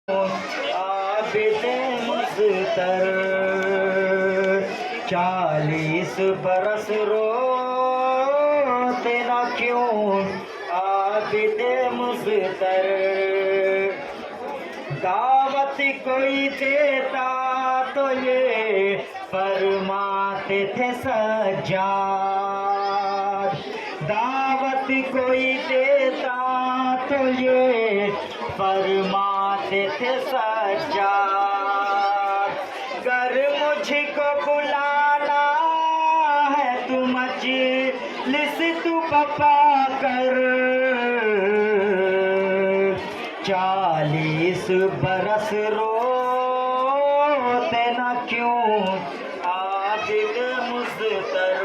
عابد مزتر 40 برس روتے نہ کیوں عابد مزتر دعوت کوئی دیتا تو یہ فرماتے تھے سجاد دعوت کوئی دیتا تو یہ فرماتے تھے سجاد گر مجھ کو بلانا ہے تو مجلس تو بپا کر 40 برس روتے نہ کیوں عابد مزتر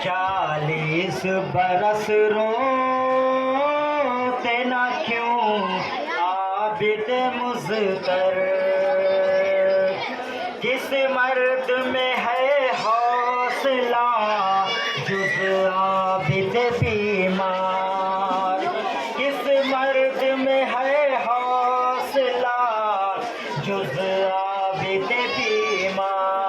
40 برس روتے نہ کیوں عابد مزتر کس مرد میں ہے حوصلہ جز عابد بیمار کس مرد میں ہے حوصلہ جز عابد بیمار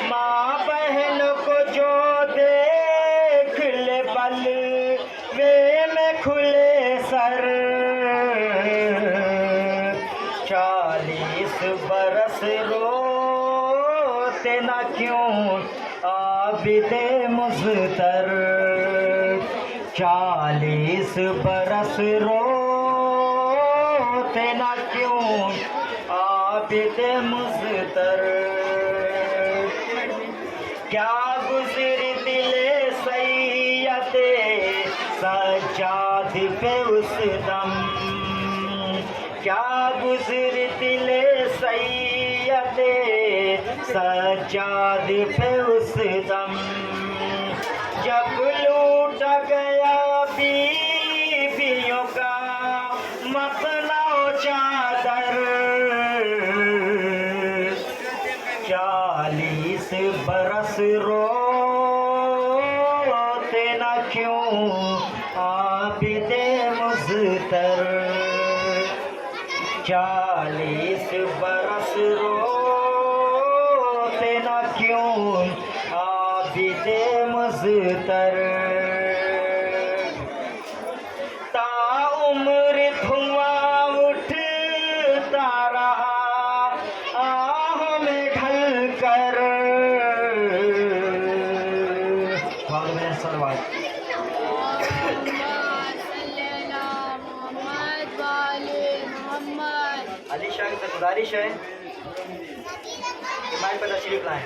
ماں بہن کو جو دیکھ لے بلوے میں کھلے سر 40 برس روتے نہ کیوں عابد مزتر 40 برس روتے نہ کیوں عابد مزتر کیا گزر دل سید سجاد پہ اس دم کیا گزر دل سید سجاد پہ اس دم جب لوٹ گیا بیویوں کا مخنا و چادر 40 برس روتے نہ کیوں عابد مزتر 40 برس روتے نہ کیوں عابد مزتر تا عمر دھواں اٹھتا رہا آہوں میں ڈھل کر علی شاہ سے گزارش ہے کہ مائک پر تشریف لائیں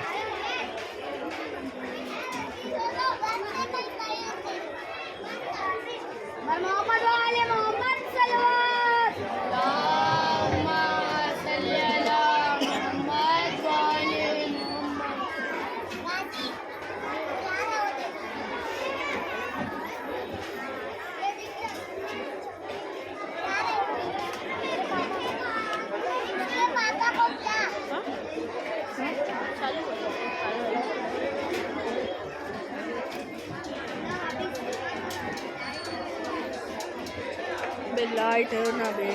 محمد والے محمد صلوات اللہم صلی علی محمد والے محمد لائٹ ہے نا بے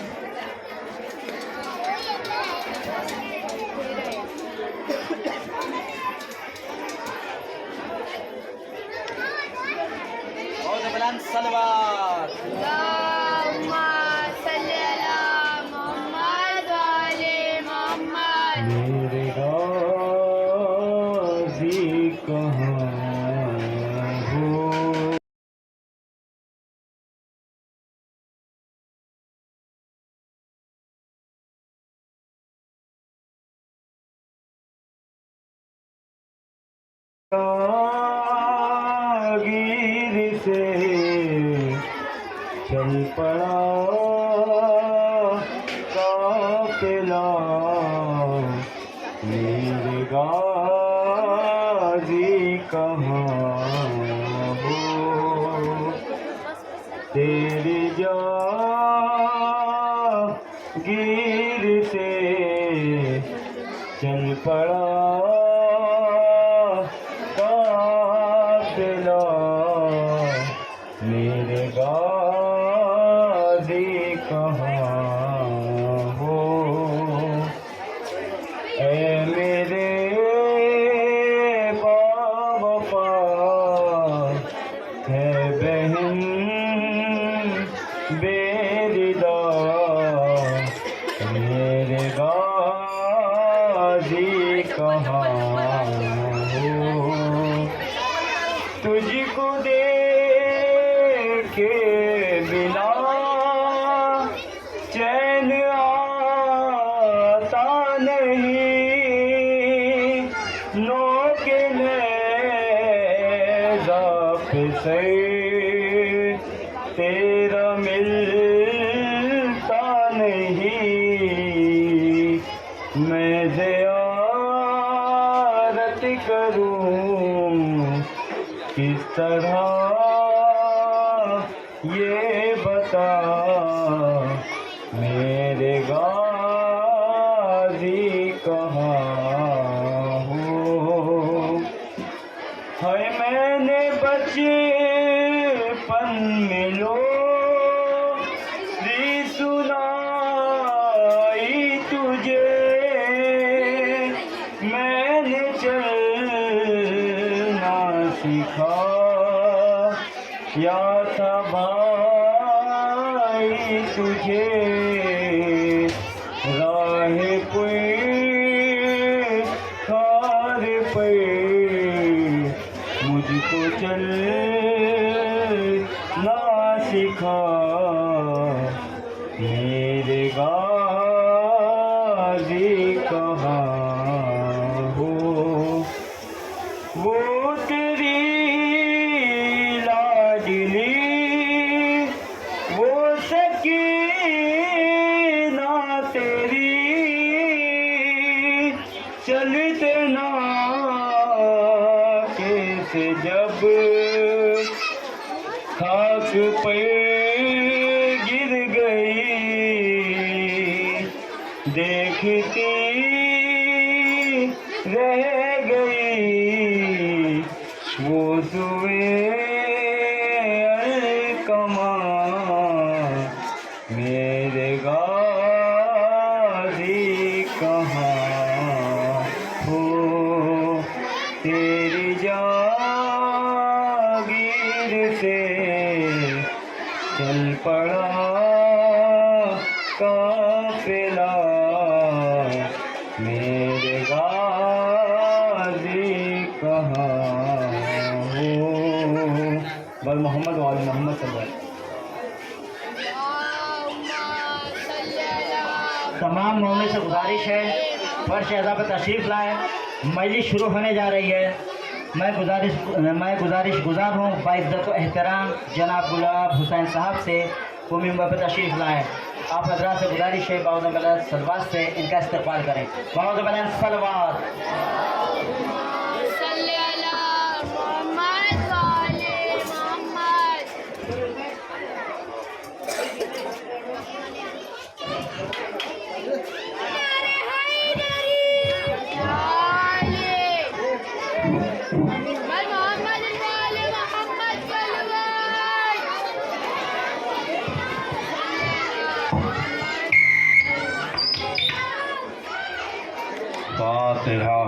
بہت بلند صلوات اللہم صلی علی محمد والے محمد میرے غازی کہاں ہو گیر سے چل پڑا قافلہ میرے غازی کہاں ہو تیری جاگیر سے چل پڑا قافلہ میرے غازی کروں کس طرح یہ بتا میرے غازی کہاں ہو ہے میں نے بچپن میں لوری سنائی تجھے میں نے چلنا سکھا یا تھا بھائی تجھے راہ پہ خار پہ مجھ کو چلنا سکھا میرے غازی کہاں ہو وہ تیری لاڈلی وہ سکینہ تیری چلتے نا کیسے جب خاک پہ گر گئی دیکھتی رہ گئی وہ سوئے القمر میرے غازی کہاں ہو تیری جاگیر سے چل پڑا قافلہ میرے غازی کہاں ہو بل محمد وعلی محمد صلی اللہ علیہ وسلم. تمام مومن سے گزارش ہے فرش اعضا پر تشریف لائیں. مجلس شروع ہونے جا رہی ہے. میں گزارش گزار ہوں باعزت و احترام جناب گلاب حسین صاحب سے وہ ممبر پر تشریف لائیں. آپ حضرات سے گزارش ہے بعوض بلند صلوات سے ان کا استقبال کریں. بعوض بلند صلوات. صلی علی محمد وعلی محمد. فاتحہ.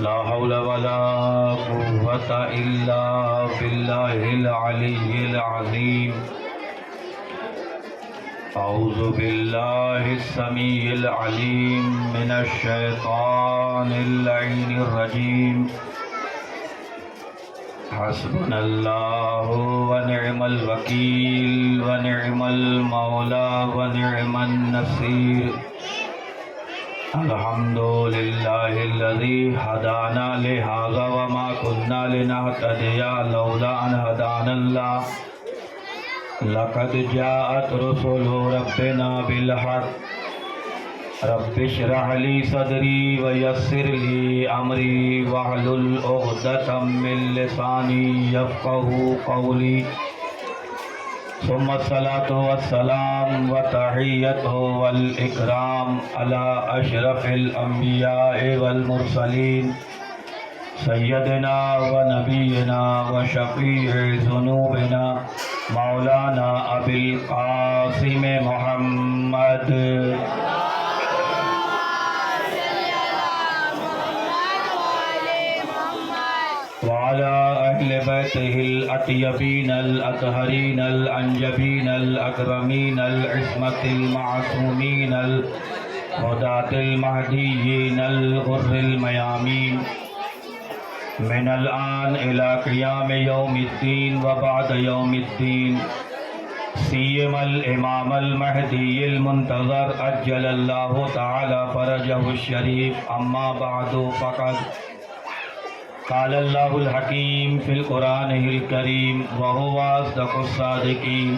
لا حول ولا قوة إلا بالله العلي العظيم. أعوذ بالله السميع العليم من الشيطان اللعين الرجيم. حسبنا الله ونعم الوكيل ونعم المولى ونعم النصير. الحمد لله الذي هدانا لهذا وما كنا لنهتدي لولا أن هدانا الله. لقد جاءت رسل ربنا بالحق. رب اشرح لي صدري ويسر لي أمري واحلل عقدة من لساني يفقهوا قولي. ثم الصلاة والسلام وتحيته والإكرام على أشرف الأنبياء والمرسلين سيدنا ونبينا وشفيع ذنوبنا مولانا أبي القاسم محمد وعلى أهل بيته الأطيبين الأطهرين الأنجبين الأكرمين العصمة المعصومين الهداة المهديين الغر الميامين من الآن إلى قيام يوم الدين وبعد يوم الدين، سيما الإمام المهدي المنتظر عجل الله تعالى فرجه الشريف. أما بعد فقد قال الله الحكيم في القرآن الكريم وهو أصدق الصادقين.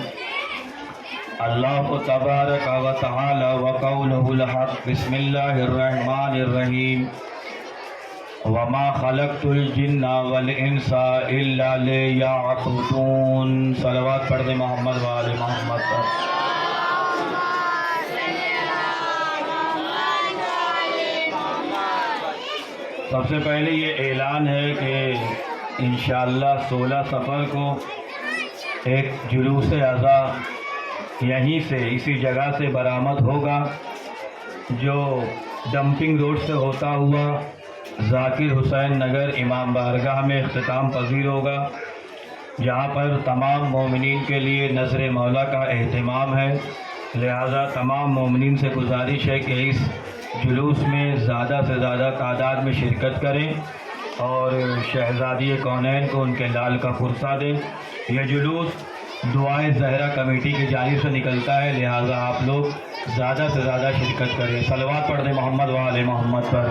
الله تبارك وتعالى وقوله الحق. بسم الله الرحمن الرحيم. وما خلقت الجن والانس الا ليعبدون. صلوات پڑھ دیں محمد وآل محمد پر. سب سے پہلے یہ اعلان ہے کہ انشاءاللہ 16 صفر کو ایک جلوس عزا یہیں سے اسی جگہ سے برآمد ہوگا، جو ڈمپنگ روڈ سے ہوتا ہوا ذاکر حسین نگر امام بارگاہ میں اختتام پذیر ہوگا، جہاں پر تمام مومنین کے لیے نظر مولا کا اہتمام ہے. لہذا تمام مومنین سے گزارش ہے کہ اس جلوس میں زیادہ سے زیادہ تعداد میں شرکت کریں اور شہزادی کونین کو ان کے لال کا پرسہ دیں. یہ جلوس دعائے زہرا کمیٹی کی جانب سے نکلتا ہے، لہذا آپ لوگ زیادہ سے زیادہ شرکت کریں. صلوات پڑھ دیں محمد وآل محمد پر.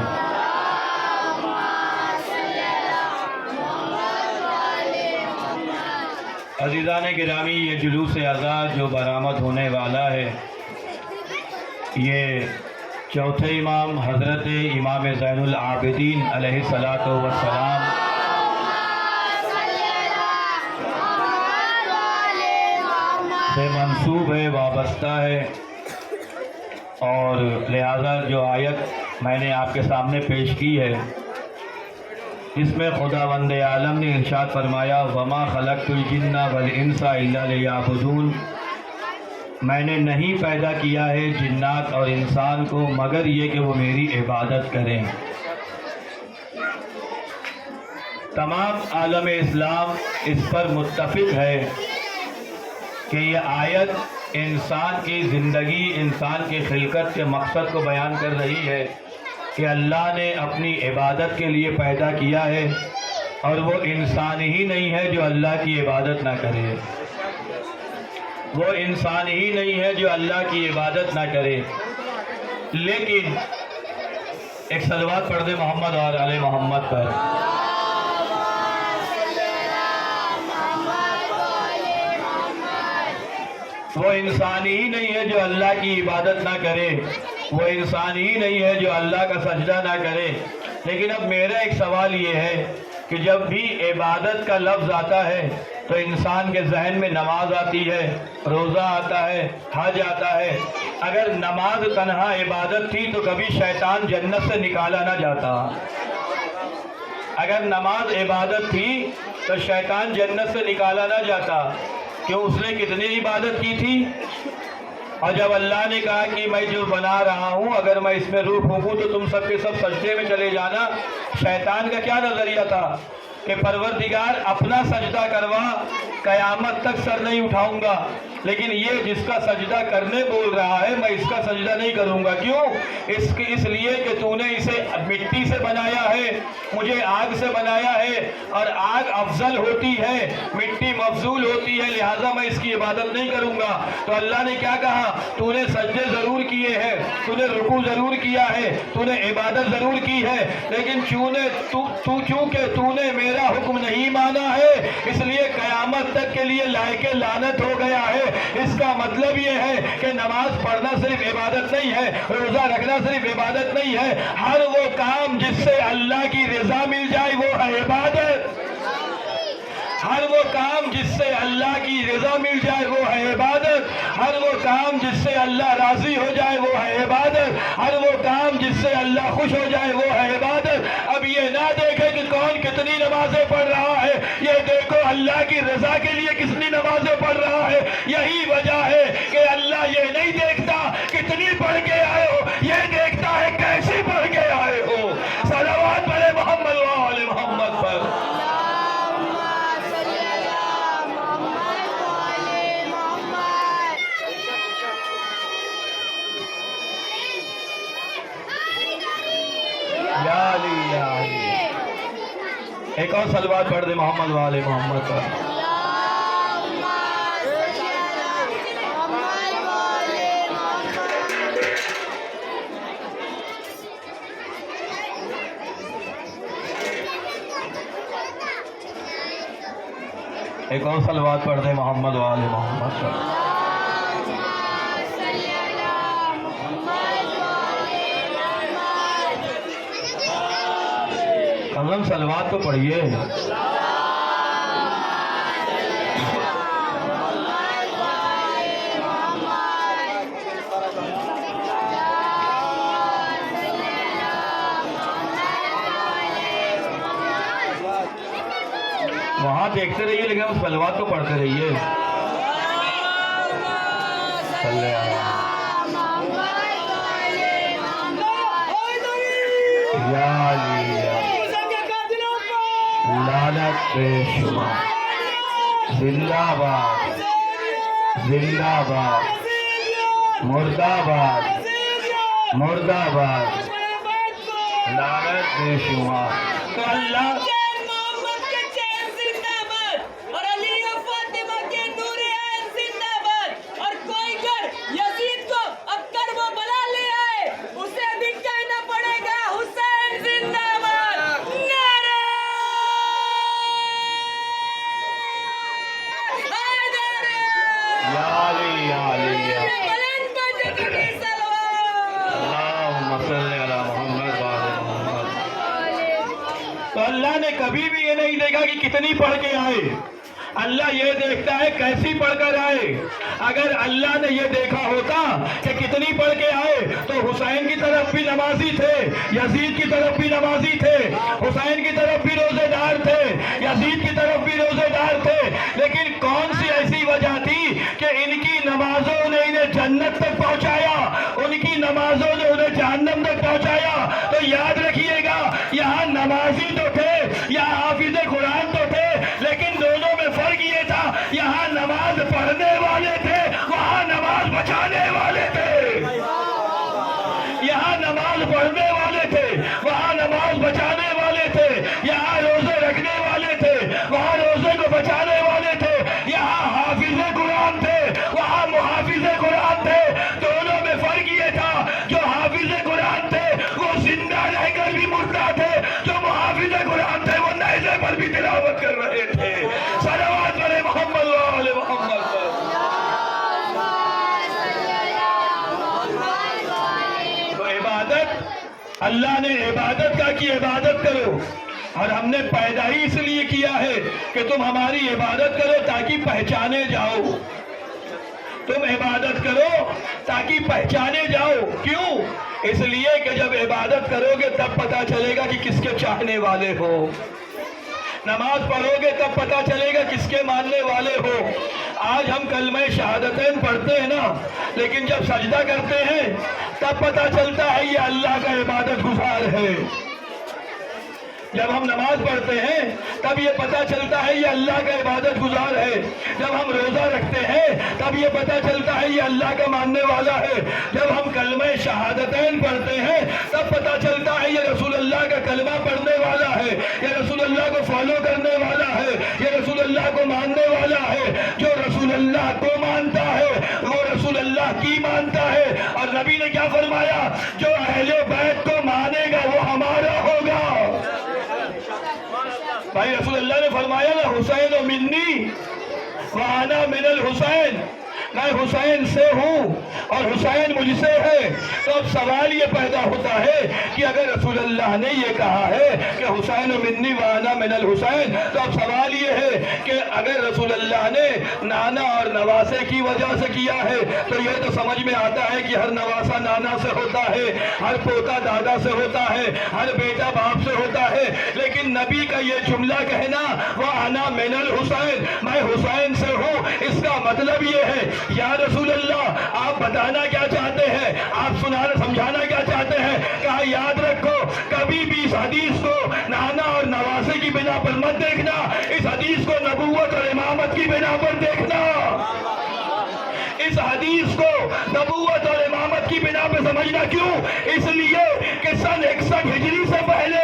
عزیزان گرامی، یہ جلوس عزا جو برآمد ہونے والا ہے، یہ چوتھے امام حضرت امام زین العابدین علیہ الصلاۃ والسلام سے منسوب ہے، وابستہ ہے، اور لہذا جو آیت میں نے آپ کے سامنے پیش کی ہے، اس میں خداوند عالم نے ارشاد فرمایا وما خلقت الجن والانس الا لیعبدون. میں نے نہیں پیدا کیا ہے جنات اور انسان کو مگر یہ کہ وہ میری عبادت کریں. تمام عالم اسلام اس پر متفق ہے کہ یہ آیت انسان کی زندگی، انسان کی خلقت کے مقصد کو بیان کر رہی ہے کہ اللہ نے اپنی عبادت کے لیے پیدا کیا ہے، اور وہ انسان ہی نہیں ہے جو اللہ کی عبادت نہ کرے. وہ انسان ہی نہیں ہے جو اللہ کی عبادت نہ کرے. لیکن ایک صلوات پڑھ دے محمد اور آل محمد پر. وہ انسان ہی نہیں ہے جو اللہ کی عبادت نہ کرے، وہ انسان ہی نہیں ہے جو اللہ کا سجدہ نہ کرے. لیکن اب میرا ایک سوال یہ ہے کہ جب بھی عبادت کا لفظ آتا ہے تو انسان کے ذہن میں نماز آتی ہے، روزہ آتا ہے، حج آتا ہے. اگر نماز تنہا عبادت تھی تو کبھی شیطان جنت سے نکالا نہ جاتا. اگر نماز عبادت تھی تو شیطان جنت سے نکالا نہ جاتا. کیوں؟ اس نے کتنی عبادت کی تھی. اور جب اللہ نے کہا کہ میں جو بنا رہا ہوں اگر میں اس میں روح پھونکوں تو تم سب کے سب سجدے میں چلے جانا، شیطان کا کیا نظریہ تھا کہ پروردگار اپنا سجدہ کروا، قیامت تک سر نہیں اٹھاؤں گا، لیکن یہ جس کا سجدہ کرنے بول رہا ہے میں اس کا سجدہ نہیں کروں گا. کیوں؟ اس لیے کہ تو نے اسے مٹی سے بنایا ہے، مجھے آگ سے بنایا ہے، اور آگ افضل ہوتی ہے، مٹی مفضول ہوتی ہے، لہٰذا میں اس کی عبادت نہیں کروں گا. تو اللہ نے کیا کہا؟ تو نے سجدے ضرور کیے ہیں، تو نے رکوع ضرور کیا ہے، تو نے عبادت ضرور کی ہے، لیکن چونکہ تو نے میرا حکم نہیں مانا ہے اس لیے قیامت تک کے لیے لائق لعنت ہو گیا ہے. اس کا مطلب یہ ہے کہ نماز پڑھنا صرف عبادت نہیں ہے، روزہ رکھنا صرف عبادت نہیں ہے، ہر وہ کام جس سے اللہ کی رضا مل جائے وہ ہے عبادت. ہر وہ کام جس سے اللہ کی رضا مل جائے وہ ہے عبادت. ہر وہ کام جس سے اللہ راضی ہو جائے وہ ہے عبادت. ہر وہ کام جس سے اللہ خوش ہو جائے وہ ہے عبادت. اب یہ نہ دیکھے کہ کون کتنی نمازیں پڑھ رہا ہے، یہ دیکھو اللہ کی رضا کے لیے کتنی نمازیں پڑھ رہا ہے. یہی وجہ ہے کہ اللہ یہ نہیں دیکھتا کتنی پڑھ کے آئے ہو، یہ دیکھتا ہے کیسی پڑھ کے آئے ہو. صلوات پڑھے محمد و آل محمد پر. ایک اور صلوات پڑھ دے محمد والے محمد پر. اللهم صل على محمد وعلى محمد. ایک اور صلوات پڑھ دے محمد والے محمد پر. اللهم صل على محمد وعلى محمد. کم سے کم صلوات تو پڑھیے. وہاں دیکھتے رہیے لیکن ہم صلوات تو پڑھتے رہیے. صلی اللہ علیہ یا علی لعنت بے شمار. زندہ باد زندہ باد مرد آباد مرد آباد لعنت بے شمار. تو اللہ تو اللہ نے کبھی بھی یہ نہیں دیکھا کہ کتنی پڑھ کے آئے. اللہ یہ دیکھتا ہے کیسی پڑھ کر آئے. اگر اللہ نے یہ دیکھا ہوتا کہ کتنی پڑھ کے آئے تو حسین کی طرف بھی نمازی تھے, یزید کی طرف بھی نمازی تھے, حسین کی طرف بھی روزے دار تھے, یزید کی طرف بھی روزے دار تھے. لیکن کون سی ایسی وجہ تھی کہ ان کی نمازوں نے انہیں جنت تک پہنچایا, ان کی نمازوں نے انہیں جہنم تک پہنچایا. تو یاد رکھیے گا یہاں نمازی تو تھے, یہاں حافظ قرآن تو تھے, لیکن دونوں میں فرق یہ تھا یہاں نماز پڑھنے والے تھے, وہاں نماز بچانے والے تھے. یہاں نماز پڑھنے والے تھے, وہاں نماز بچانے والے تھے. یہاں روزے رکھنے والے تھے, وہاں روزے کو بچانے والے تھے. یہاں حافظ قرآن تھے, وہاں محافظ قرآن تھے. دونوں میں فرق یہ تھا جو حافظ قرآن تھے وہ زندہ رہ کر بھی مردہ تھے, جو محافظ قرآن تھے وہ نیزے پر بھی تلاوت کر رہے تھے. صلوات علی محمد وعلی محمد پر. تو عبادت اللہ نے عبادت کا کی عبادت کرو, اور ہم نے پیدا ہی اس لیے کیا ہے کہ تم ہماری عبادت کرو تاکہ پہچانے جاؤ. تم عبادت کرو تاکہ پہچانے جاؤ. کیوں؟ اس لیے کہ جب عبادت کرو گے تب پتا چلے گا کہ کس کے چاہنے والے ہو. نماز پڑھو گے تب پتا چلے گا کس کے ماننے والے ہو. آج ہم کلمہ شہادتین پڑھتے ہیں نا, لیکن جب سجدہ کرتے ہیں تب پتا چلتا ہے یہ اللہ کا عبادت گزار ہے. جب ہم نماز پڑھتے ہیں تب یہ پتا چلتا ہے یہ اللہ کا عبادت گزار ہے. جب ہم روزہ رکھتے ہیں تب یہ پتا چلتا ہے یہ اللہ کا ماننے والا ہے. جب ہم کلمہ شہادتین پڑھتے ہیں تب پتا چلتا ہے یہ رسول اللہ کا کلمہ پڑھنے والا ہے, یہ رسول اللہ کو فالو کرنے والا ہے, یہ رسول اللہ کو ماننے والا ہے. جو رسول اللہ کو مانتا ہے وہ رسول اللہ کی مانتا ہے. اور نبی نے کیا فرمایا, جو اہل بیت کو مانے گا وہ ہمارا ہوگا. بھائی رسول اللہ نے فرمایا نا, حسین و منی وانا من الحسین, میں حسین سے ہوں اور حسین مجھ سے ہے. تو اب سوال یہ پیدا ہوتا ہے کہ اگر رسول اللہ نے یہ کہا ہے کہ حسین منی وانا من الحسین, تو اب سوال یہ ہے کہ اگر رسول اللہ نے نانا اور نواسے کی وجہ سے کیا ہے تو یہ تو سمجھ میں آتا ہے کہ ہر نواسا نانا سے ہوتا ہے, ہر پوتا دادا سے ہوتا ہے, ہر بیٹا باپ سے ہوتا ہے. لیکن نبی کا یہ جملہ کہنا وانا من الحسین, میں حسین سے ہوں, اس کا مطلب یہ ہے یا رسول اللہ آپ بتانا کیا چاہتے ہیں, آپ سنانا سمجھانا کیا چاہتے ہیں. کہا یاد رکھو کبھی بھی اس حدیث کو نانا اور نواسے کی بنا پر مت دیکھنا, اس حدیث کو نبوت اور امامت کی بنا پر دیکھنا. اس حدیث کو نبوت اور امامت کی بنا پر سمجھنا. کیوں؟ اس لیے کہ سن 61 ہجری سے پہلے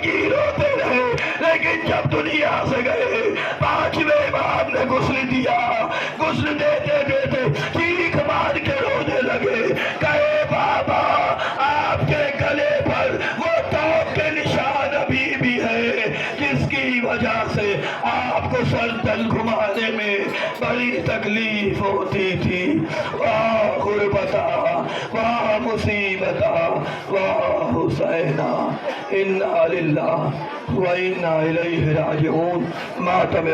زندگی روتے رہے، لیکن جب دنیا سے گئے 5ویں امام نے غسل دیا، غسل دیتے دیتے چیخ مار کے رونے لگے، کہے بابا آپ کے گلے پر وہ توپ کے نشان ابھی بھی ہے جس کی وجہ سے آپ کو سر تل گھمانے میں بڑی تکلیف ہوتی تھی۔ واہ غربتا، واہ مصیبتا، واہ حسینہ، انا للہ و انا الیہ راجعون۔ ماتم